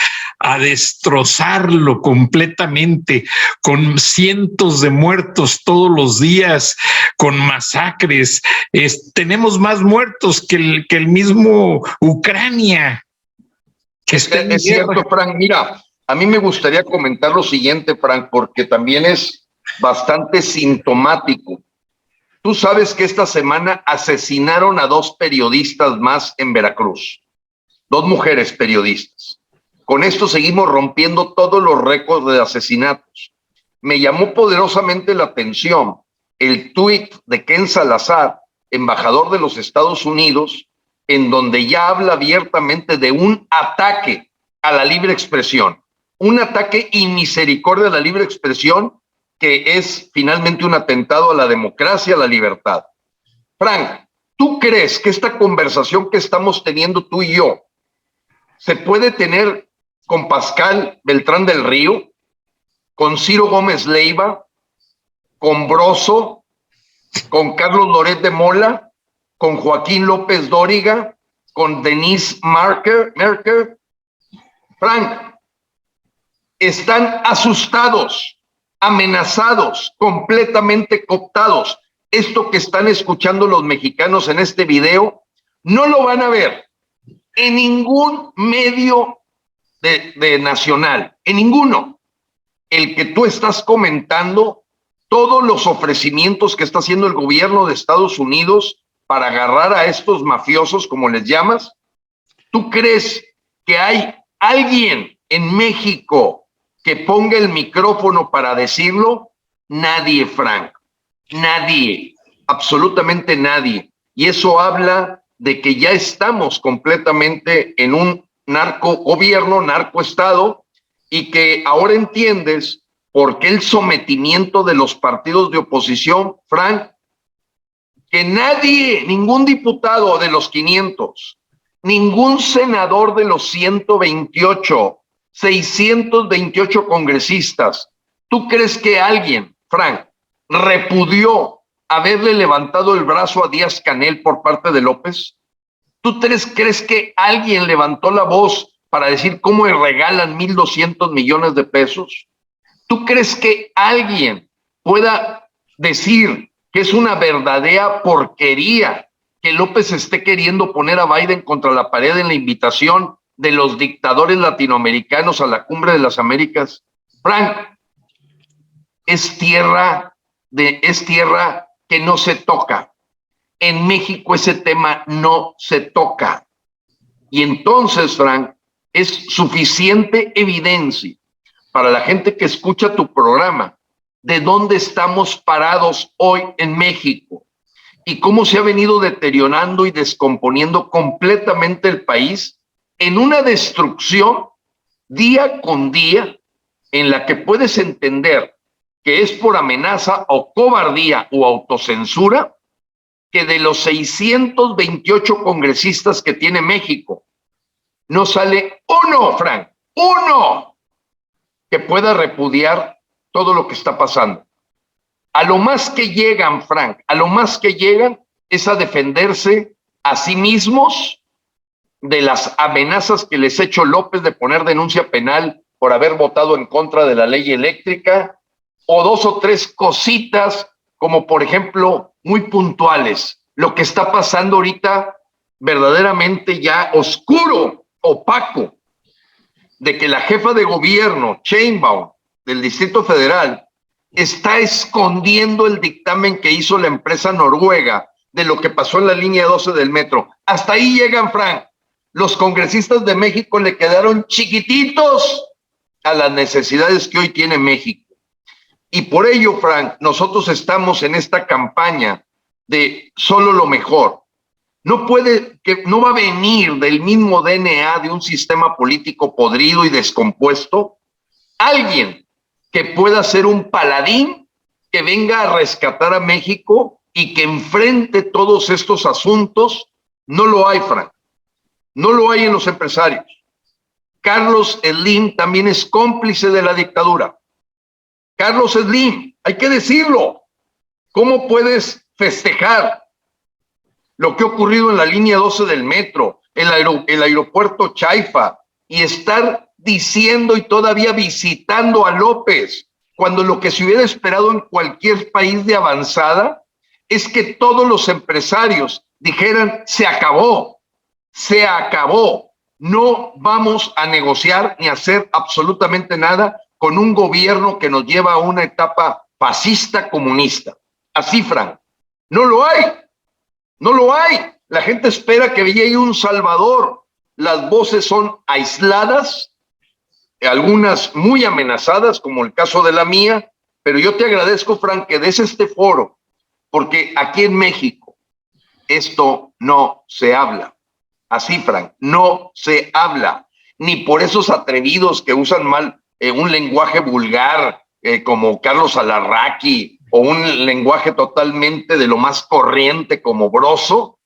a destrozarlo completamente, con cientos de muertos todos los días, con masacres? Tenemos más muertos que el mismo Ucrania. Es cierto, Frank. Mira, a mí me gustaría comentar lo siguiente, Frank, porque también es bastante sintomático. Tú sabes que esta semana asesinaron a 2 periodistas más en Veracruz, 2 mujeres periodistas. Con esto seguimos rompiendo todos los récords de asesinatos. Me llamó poderosamente la atención el tuit de Ken Salazar, embajador de los Estados Unidos, en donde ya habla abiertamente de un ataque a la libre expresión, un ataque inmisericordia a la libre expresión, que es finalmente un atentado a la democracia, a la libertad. Frank, ¿tú crees que esta conversación que estamos teniendo tú y yo se puede tener con Pascal Beltrán del Río, con Ciro Gómez Leiva, con Broso, con Carlos Loret de Mola, con Joaquín López Dóriga, con Denise Merker? Frank, están asustados, amenazados, completamente cooptados. Esto que están escuchando los mexicanos en este video, no lo van a ver en ningún medio de nacional, en ninguno. El que tú estás comentando, todos los ofrecimientos que está haciendo el gobierno de Estados Unidos para agarrar a estos mafiosos, como les llamas, ¿tú crees que hay alguien en México que ponga el micrófono para decirlo? Nadie, Frank, nadie, absolutamente nadie. Y eso habla de que ya estamos completamente en un narcogobierno, narcoestado, y que ahora entiendes por qué el sometimiento de los partidos de oposición, Frank, que nadie, ningún diputado de los 500, ningún senador de los 128, 628 congresistas, ¿tú crees que alguien, Frank, repudió haberle levantado el brazo a Díaz-Canel por parte de López? ¿Tú crees que alguien levantó la voz para decir cómo le regalan 1,200 millones de pesos? ¿Tú crees que alguien pueda decir que es una verdadera porquería que López esté queriendo poner a Biden contra la pared en la invitación de los dictadores latinoamericanos a la Cumbre de las Américas? Frank, es tierra que no se toca. En México ese tema no se toca. Y entonces, Frank, es suficiente evidencia para la gente que escucha tu programa de dónde estamos parados hoy en México y cómo se ha venido deteriorando y descomponiendo completamente el país en una destrucción día con día, en la que puedes entender que es por amenaza o cobardía o autocensura, que de los 628 congresistas que tiene México, no sale uno, Frank, uno, que pueda repudiar todo lo que está pasando. A lo más que llegan, Frank, a lo más que llegan es a defenderse a sí mismos de las amenazas que les ha hecho López de poner denuncia penal por haber votado en contra de la ley eléctrica, o 2 o 3 cositas, como por ejemplo, muy puntuales, lo que está pasando ahorita verdaderamente ya oscuro, opaco, de que la jefa de gobierno, Sheinbaum, del Distrito Federal, está escondiendo el dictamen que hizo la empresa noruega de lo que pasó en la línea 12 del metro. Hasta ahí llegan, Frank. Los congresistas de México le quedaron chiquititos a las necesidades que hoy tiene México. Y por ello, Frank, nosotros estamos en esta campaña de solo lo mejor. No va a venir del mismo DNA de un sistema político podrido y descompuesto alguien que pueda ser un paladín que venga a rescatar a México y que enfrente todos estos asuntos. No lo hay, Frank. No lo hay en los empresarios. Carlos Slim también es cómplice de la dictadura. Carlos Slim, hay que decirlo. ¿Cómo puedes festejar lo que ha ocurrido en la línea 12 del metro, el aeropuerto Chaifa, y estar diciendo y todavía visitando a López, cuando lo que se hubiera esperado en cualquier país de avanzada es que todos los empresarios dijeran: se acabó, no vamos a negociar ni a hacer absolutamente nada con un gobierno que nos lleva a una etapa fascista comunista? Así, Frank, no lo hay. La gente espera que llegue un salvador. Las voces son aisladas, algunas muy amenazadas, como el caso de la mía, pero yo te agradezco, Frank, que des este foro, porque aquí en México esto no se habla. Así, Frank, no se habla, ni por esos atrevidos que usan mal un lenguaje vulgar, como Carlos Alarraqui, o un lenguaje totalmente de lo más corriente como Broso,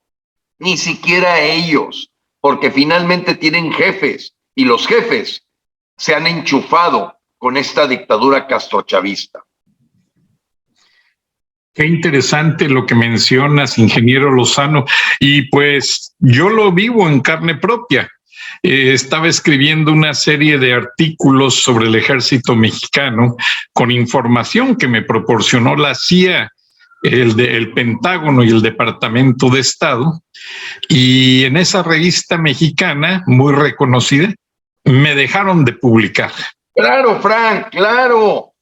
ni siquiera ellos, porque finalmente tienen jefes, y los jefes se han enchufado con esta dictadura castrochavista. Qué interesante lo que mencionas, ingeniero Lozano, y pues yo lo vivo en carne propia. Estaba escribiendo una serie de artículos sobre el ejército mexicano con información que me proporcionó la CIA, el Pentágono y el Departamento de Estado, y en esa revista mexicana muy reconocida me dejaron de publicar. Claro, Frank, claro,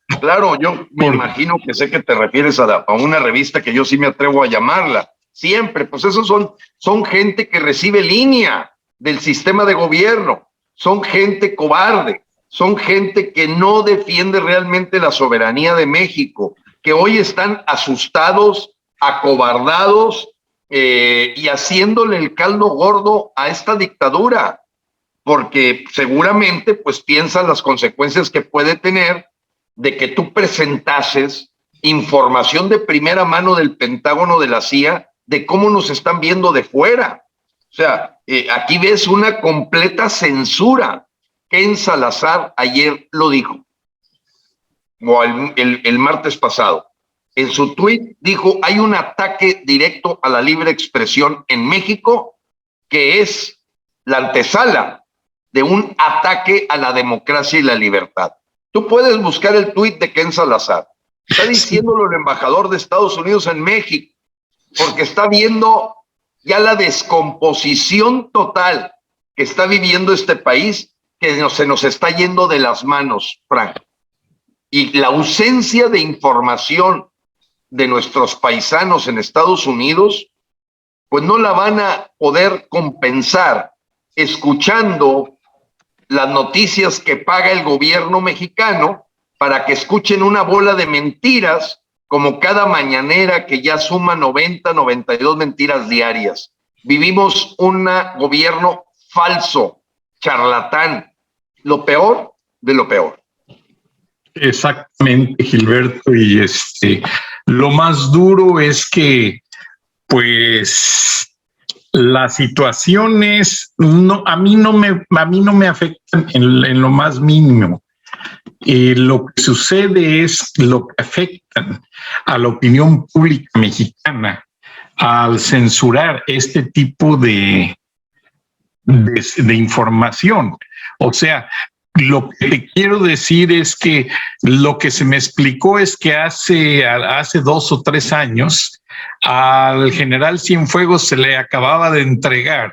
yo me imagino que sé que te refieres a una revista que yo sí me atrevo a llamarla, siempre, pues esos son gente que recibe línea del sistema de gobierno, son gente cobarde, son gente que no defiende realmente la soberanía de México, que hoy están asustados, acobardados y haciéndole el caldo gordo a esta dictadura, porque seguramente pues piensan las consecuencias que puede tener de que tú presentases información de primera mano del Pentágono, de la CIA, de cómo nos están viendo de fuera. O sea, aquí ves una completa censura. Ken Salazar ayer lo dijo, o el martes pasado. En su tuit dijo: hay un ataque directo a la libre expresión en México que es la antesala de un ataque a la democracia y la libertad. Tú puedes buscar el tuit de Ken Salazar. Está diciéndolo el embajador de Estados Unidos en México, porque está viendo ya la descomposición total que está viviendo este país, que se nos está yendo de las manos, Frank. Y la ausencia de información de nuestros paisanos en Estados Unidos, pues no la van a poder compensar escuchando las noticias que paga el gobierno mexicano para que escuchen una bola de mentiras, como cada mañanera que ya suma 92 mentiras diarias. Vivimos un gobierno falso, charlatán, lo peor de lo peor. Exactamente, Gilberto, y lo más duro es que pues las situaciones a mí no me afectan en lo más mínimo. Lo que sucede es lo que afectan a la opinión pública mexicana al censurar este tipo de información. O sea, lo que te quiero decir es que lo que se me explicó es que hace 2 o 3 años al general Cienfuegos se le acababa de entregar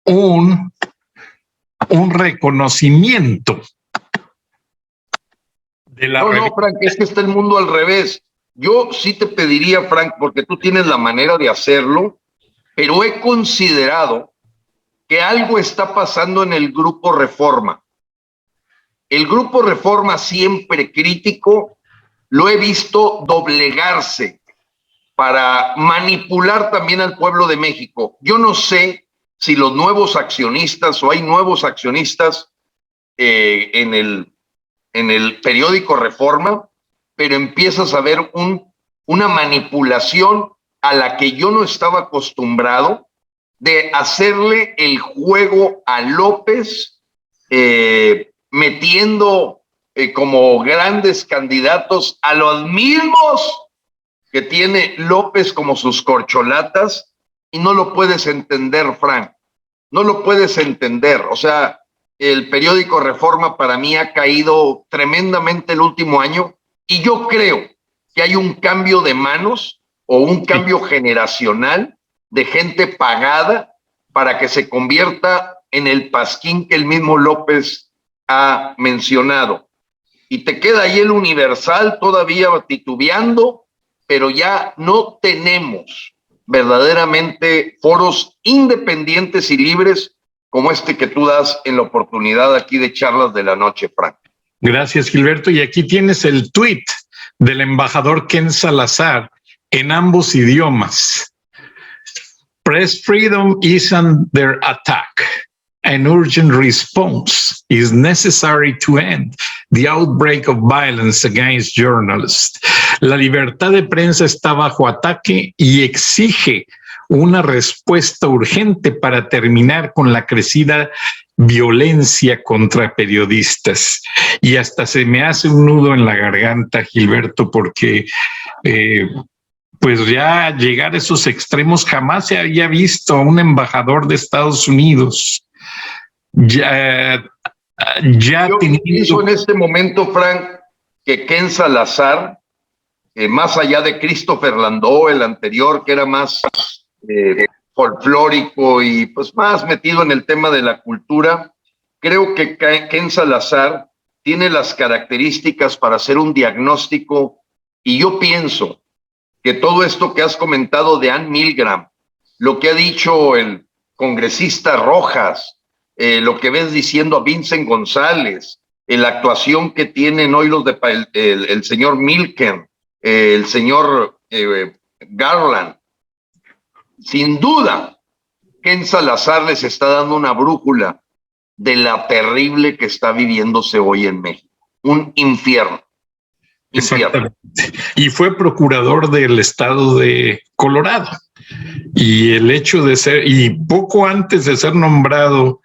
un reconocimiento de la No, Frank, es que está el mundo al revés. Yo sí te pediría, Frank, porque tú tienes la manera de hacerlo, pero he considerado que algo está pasando en el Grupo Reforma. El Grupo Reforma, siempre crítico, lo he visto doblegarse para manipular también al pueblo de México. Yo no sé si los nuevos accionistas o hay nuevos accionistas en el periódico Reforma pero empiezas a ver una manipulación a la que yo no estaba acostumbrado, de hacerle el juego a López, metiendo como grandes candidatos a los mismos que tiene López como sus corcholatas, y no lo puedes entender, Frank, no lo puedes entender. O sea, el periódico Reforma para mí ha caído tremendamente el último año, y yo creo que hay un cambio de manos o un cambio generacional de gente pagada para que se convierta en el pasquín que el mismo López ha mencionado. Y te queda ahí el Universal todavía titubeando, pero ya no tenemos verdaderamente foros independientes y libres como este que tú das en la oportunidad aquí de Charlas de la Noche, Frank. Gracias, Gilberto. Y aquí tienes el tuit del embajador Ken Salazar en ambos idiomas. Press freedom is under attack. An urgent response is necessary to end the outbreak of violence against journalists. La libertad de prensa está bajo ataque y exige una respuesta urgente para terminar con la crecida violencia contra periodistas. Y hasta se me hace un nudo en la garganta, Gilberto, porque pues ya llegar a esos extremos jamás se había visto a un embajador de Estados Unidos. Yo pienso en este momento, Frank, que Ken Salazar, más allá de Christopher Landau, el anterior, que era más folclórico y pues más metido en el tema de la cultura, creo que Ken Salazar tiene las características para hacer un diagnóstico, y yo pienso que todo esto que has comentado de Ann Milgram, lo que ha dicho el congresista Rojas, lo que ves diciendo a Vincent González, la actuación que tienen hoy los de el señor Milken, el señor Garland, sin duda, Ken Salazar les está dando una brújula de la terrible que está viviéndose hoy en México. Un infierno. Exactamente. Y fue procurador del estado de Colorado. Y el hecho de ser, y poco antes de ser nombrado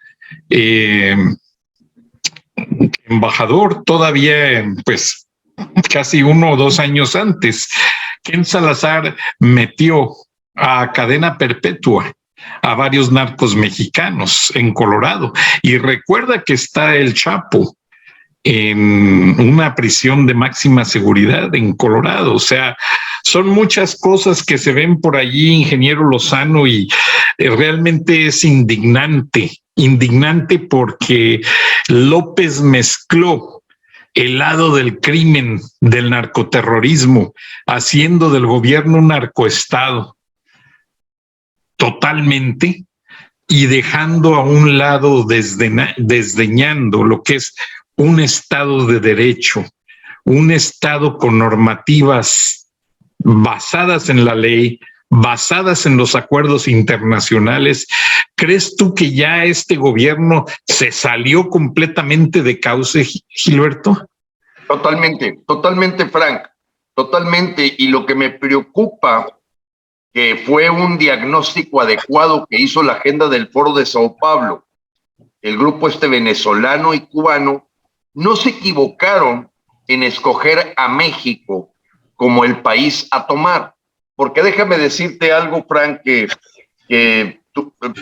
embajador, todavía pues casi 1 o 2 años antes, Ken Salazar metió a cadena perpetua a varios narcos mexicanos en Colorado. Y recuerda que está el Chapo en una prisión de máxima seguridad en Colorado. O sea, son muchas cosas que se ven por allí, ingeniero Lozano, y realmente es indignante porque López mezcló el lado del crimen, del narcoterrorismo, haciendo del gobierno un narcoestado totalmente, y dejando a un lado, desdeñando lo que es un Estado de derecho, un Estado con normativas basadas en la ley, basadas en los acuerdos internacionales. ¿Crees tú que ya este gobierno se salió completamente de cauce, Gilberto? Totalmente, Frank, totalmente. Y lo que me preocupa, que fue un diagnóstico adecuado que hizo la agenda del Foro de Sao Paulo, el grupo venezolano y cubano, no se equivocaron en escoger a México como el país a tomar. Porque déjame decirte algo, Frank, que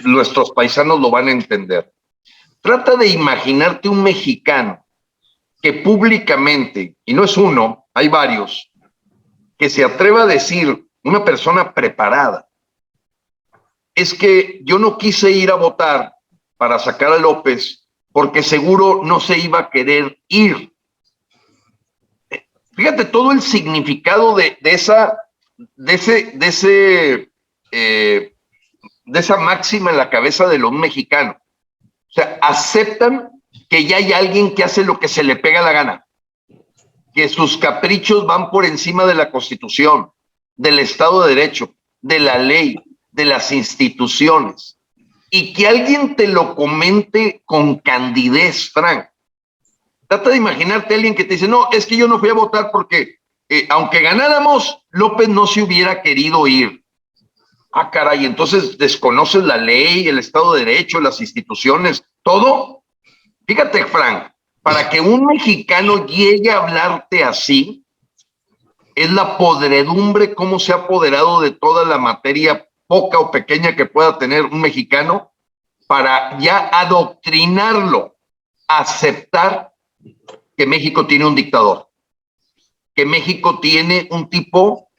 nuestros paisanos lo van a entender. Trata de imaginarte un mexicano que públicamente, y no es uno, hay varios, que se atreva a decir, una persona preparada, es que yo no quise ir a votar para sacar a López porque seguro no se iba a querer ir. Fíjate todo el significado de esa máxima en la cabeza de los mexicanos. O sea, aceptan que ya hay alguien que hace lo que se le pega la gana, que sus caprichos van por encima de la Constitución, del Estado de Derecho, de la ley, de las instituciones. Y que alguien te lo comente con candidez, Frank. Trata de imaginarte a alguien que te dice, no, es que yo no fui a votar porque aunque ganáramos, López no se hubiera querido ir. Ah, caray, entonces desconoces la ley, el Estado de Derecho, las instituciones, todo. Fíjate, Frank, para que un mexicano llegue a hablarte así, es la podredumbre, cómo se ha apoderado de toda la materia poca o pequeña que pueda tener un mexicano, para ya adoctrinarlo, aceptar que México tiene un dictador, que México tiene un tipo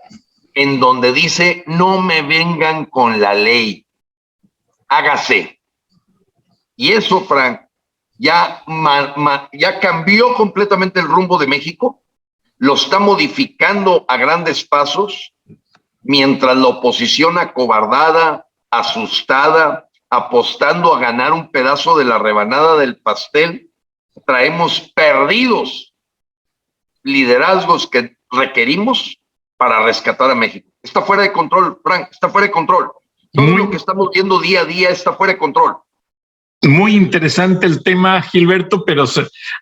en donde dice, no me vengan con la ley, hágase. Y eso, Frank, ya cambió completamente el rumbo de México, lo está modificando a grandes pasos, mientras la oposición acobardada, asustada, apostando a ganar un pedazo de la rebanada del pastel, traemos perdidos liderazgos que requerimos para rescatar a México. Está fuera de control, Frank, está fuera de control. Todo lo que estamos viendo día a día está fuera de control. Muy interesante el tema, Gilberto, pero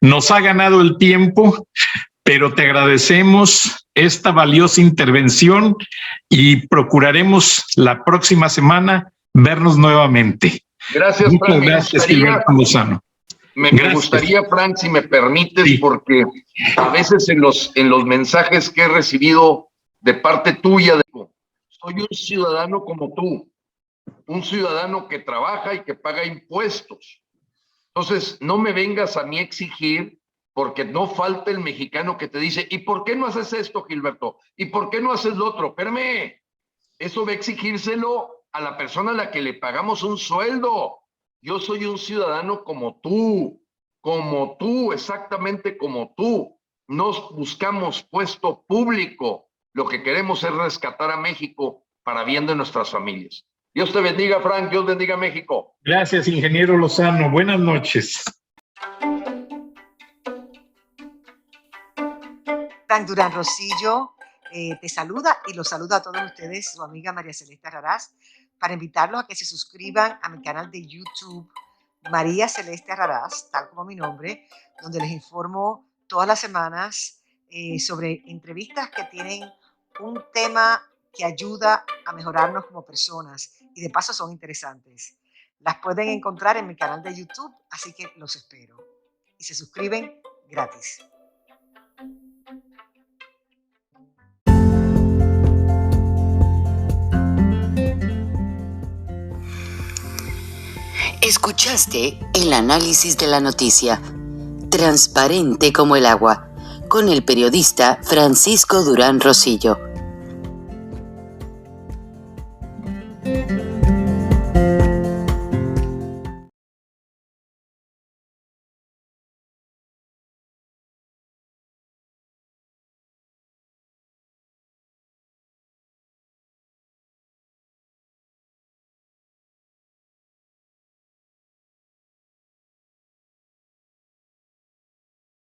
nos ha ganado el tiempo, pero te agradecemos esta valiosa intervención y procuraremos la próxima semana vernos nuevamente. Gracias, Muchas Frank. gracias, Gilberto Lozano. Me gustaría, Frank, si me permites, sí, porque a veces en los mensajes que he recibido de parte tuya, soy un ciudadano como tú, un ciudadano que trabaja y que paga impuestos. Entonces, no me vengas a mí a exigir, porque no falta el mexicano que te dice, ¿y por qué no haces esto, Gilberto? ¿Y por qué no haces lo otro? Espérame, eso va a exigírselo a la persona a la que le pagamos un sueldo. Yo soy un ciudadano como tú, exactamente como tú. Nos buscamos puesto público. Lo que queremos es rescatar a México para bien de nuestras familias. Dios te bendiga, Frank. Dios bendiga a México. Gracias, ingeniero Lozano. Buenas noches. Frank Durán Rosillo te saluda y los saluda a todos ustedes, su amiga María Celeste Raraz, para invitarlos a que se suscriban a mi canal de YouTube, María Celeste Raraz, tal como mi nombre, donde les informo todas las semanas sobre entrevistas que tienen un tema que ayuda a mejorarnos como personas y de paso son interesantes. Las pueden encontrar en mi canal de YouTube, así que los espero. Y se suscriben gratis. Escuchaste el análisis de la noticia, transparente como el agua, con el periodista Francisco Durán Rosillo.